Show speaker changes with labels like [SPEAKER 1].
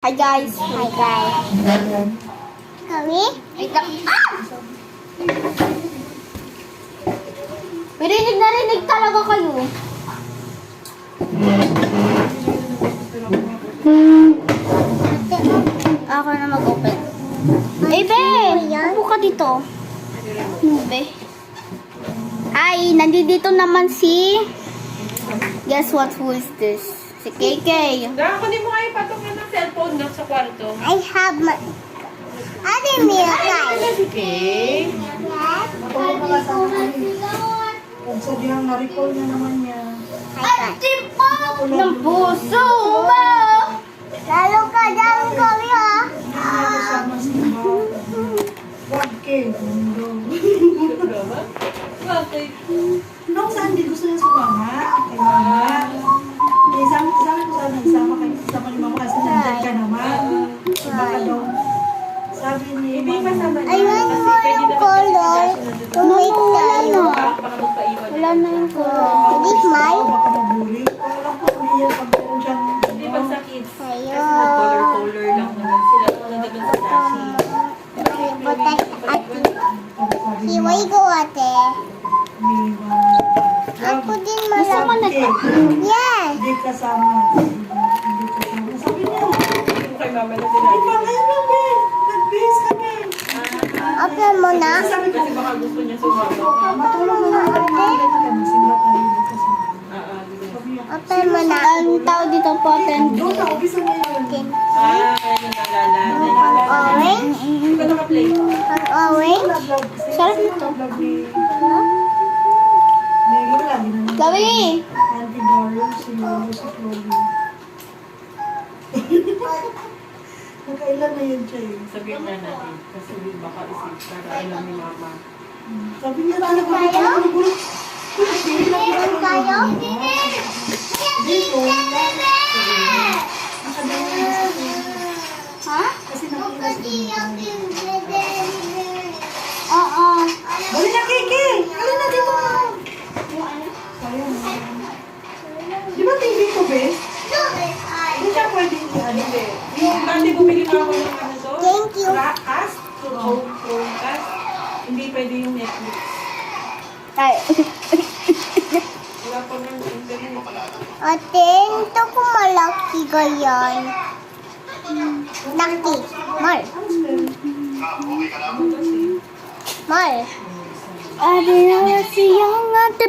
[SPEAKER 1] Hi guys! Hi guys!
[SPEAKER 2] Kami?
[SPEAKER 1] Wait lang. Ah! May rinig talaga kayo. Ako na mag-open. Be! Upo ka dito. Be. Ay, nandito naman si... Guess what? Who is this? Si KK.
[SPEAKER 3] Kunin mo nga yung patungan ng cellphone na sa kwarto.
[SPEAKER 2] I have my... Ate Mia, guys.
[SPEAKER 3] Okay.
[SPEAKER 4] Kung sabihan, na-recall niya naman niya.
[SPEAKER 2] Hi, guys.
[SPEAKER 1] Ng puso mo!
[SPEAKER 2] Lalo ka dyan kami, ha?
[SPEAKER 4] Hindi niya kasama si Iba. Wag ke.
[SPEAKER 3] Bakit?
[SPEAKER 4] Nung saan di gusto niya sumama? Kay mama. Sabi ko sana isama ni mama kasi nandyan ka naman. So baka daw. Sabi ni
[SPEAKER 3] Hindi
[SPEAKER 4] mama.
[SPEAKER 3] kasama
[SPEAKER 2] I
[SPEAKER 3] niya.
[SPEAKER 2] want
[SPEAKER 3] Kasi pwede
[SPEAKER 2] more
[SPEAKER 3] naman
[SPEAKER 2] color.
[SPEAKER 3] kasi
[SPEAKER 2] Wait tayo.
[SPEAKER 3] baka magpaiwan.
[SPEAKER 1] Wala na yung color.
[SPEAKER 2] Hindi, smile.
[SPEAKER 4] Baka mabuli. Wala po niya pag meron siyang...
[SPEAKER 3] Hindi ba sa kids? Kasi
[SPEAKER 2] Ayaw.
[SPEAKER 3] nag-color lang naman sila. Ano naman sa sashi.
[SPEAKER 2] Ate. Hiway ko, ate. Ako din
[SPEAKER 4] Kasama
[SPEAKER 2] malaki.
[SPEAKER 4] na.
[SPEAKER 2] Yes.
[SPEAKER 4] Hindi kasama. Hindi kasama. Sabi niya.
[SPEAKER 3] Yung kay mama na
[SPEAKER 4] Di
[SPEAKER 3] sinabi.
[SPEAKER 4] ba ngayon lang, Ben? Nag-base kami.
[SPEAKER 2] Open mo na.
[SPEAKER 4] Sabi ko,
[SPEAKER 3] Kasi baka gusto niya sumama.
[SPEAKER 4] matulong na lang kami natin. Simba tayo dito sa... Sabi niya,
[SPEAKER 2] Open mo na.
[SPEAKER 1] Ang tao dito po,
[SPEAKER 4] doon na, umpisa niya yun.
[SPEAKER 3] Kaya nalala.
[SPEAKER 2] Orange.
[SPEAKER 3] Hindi ka naka-play.
[SPEAKER 2] Ang orange.
[SPEAKER 1] Sarap nito. Gabi!
[SPEAKER 4] Auntie Darren, si Lolo, si Chloe. Nagkailan na yun siya eh.
[SPEAKER 3] Sabihin nga natin. Kasi baka isip para alam ni mama.
[SPEAKER 4] Sabi niya talaga, gulo.
[SPEAKER 2] Meron tayo?
[SPEAKER 4] Dito. Nakadala na sa
[SPEAKER 2] Ha?
[SPEAKER 4] kasi nakilas din.
[SPEAKER 2] Oo.
[SPEAKER 4] Dali na, Kiki! Dali na dito! Ayun. Di ba TV ko, Be? Hindi siya pwede
[SPEAKER 3] Hindi. Yung dati bumili na ako ng ano to.
[SPEAKER 2] Thank you.
[SPEAKER 3] Cast. Chromecast. Hindi pwede yung Netflix.
[SPEAKER 1] Ay,
[SPEAKER 3] Wala pa ng internet.
[SPEAKER 2] Ate, ito ko malaki ganyan. Laki. Mal. Mal.
[SPEAKER 1] Ate na siyang ate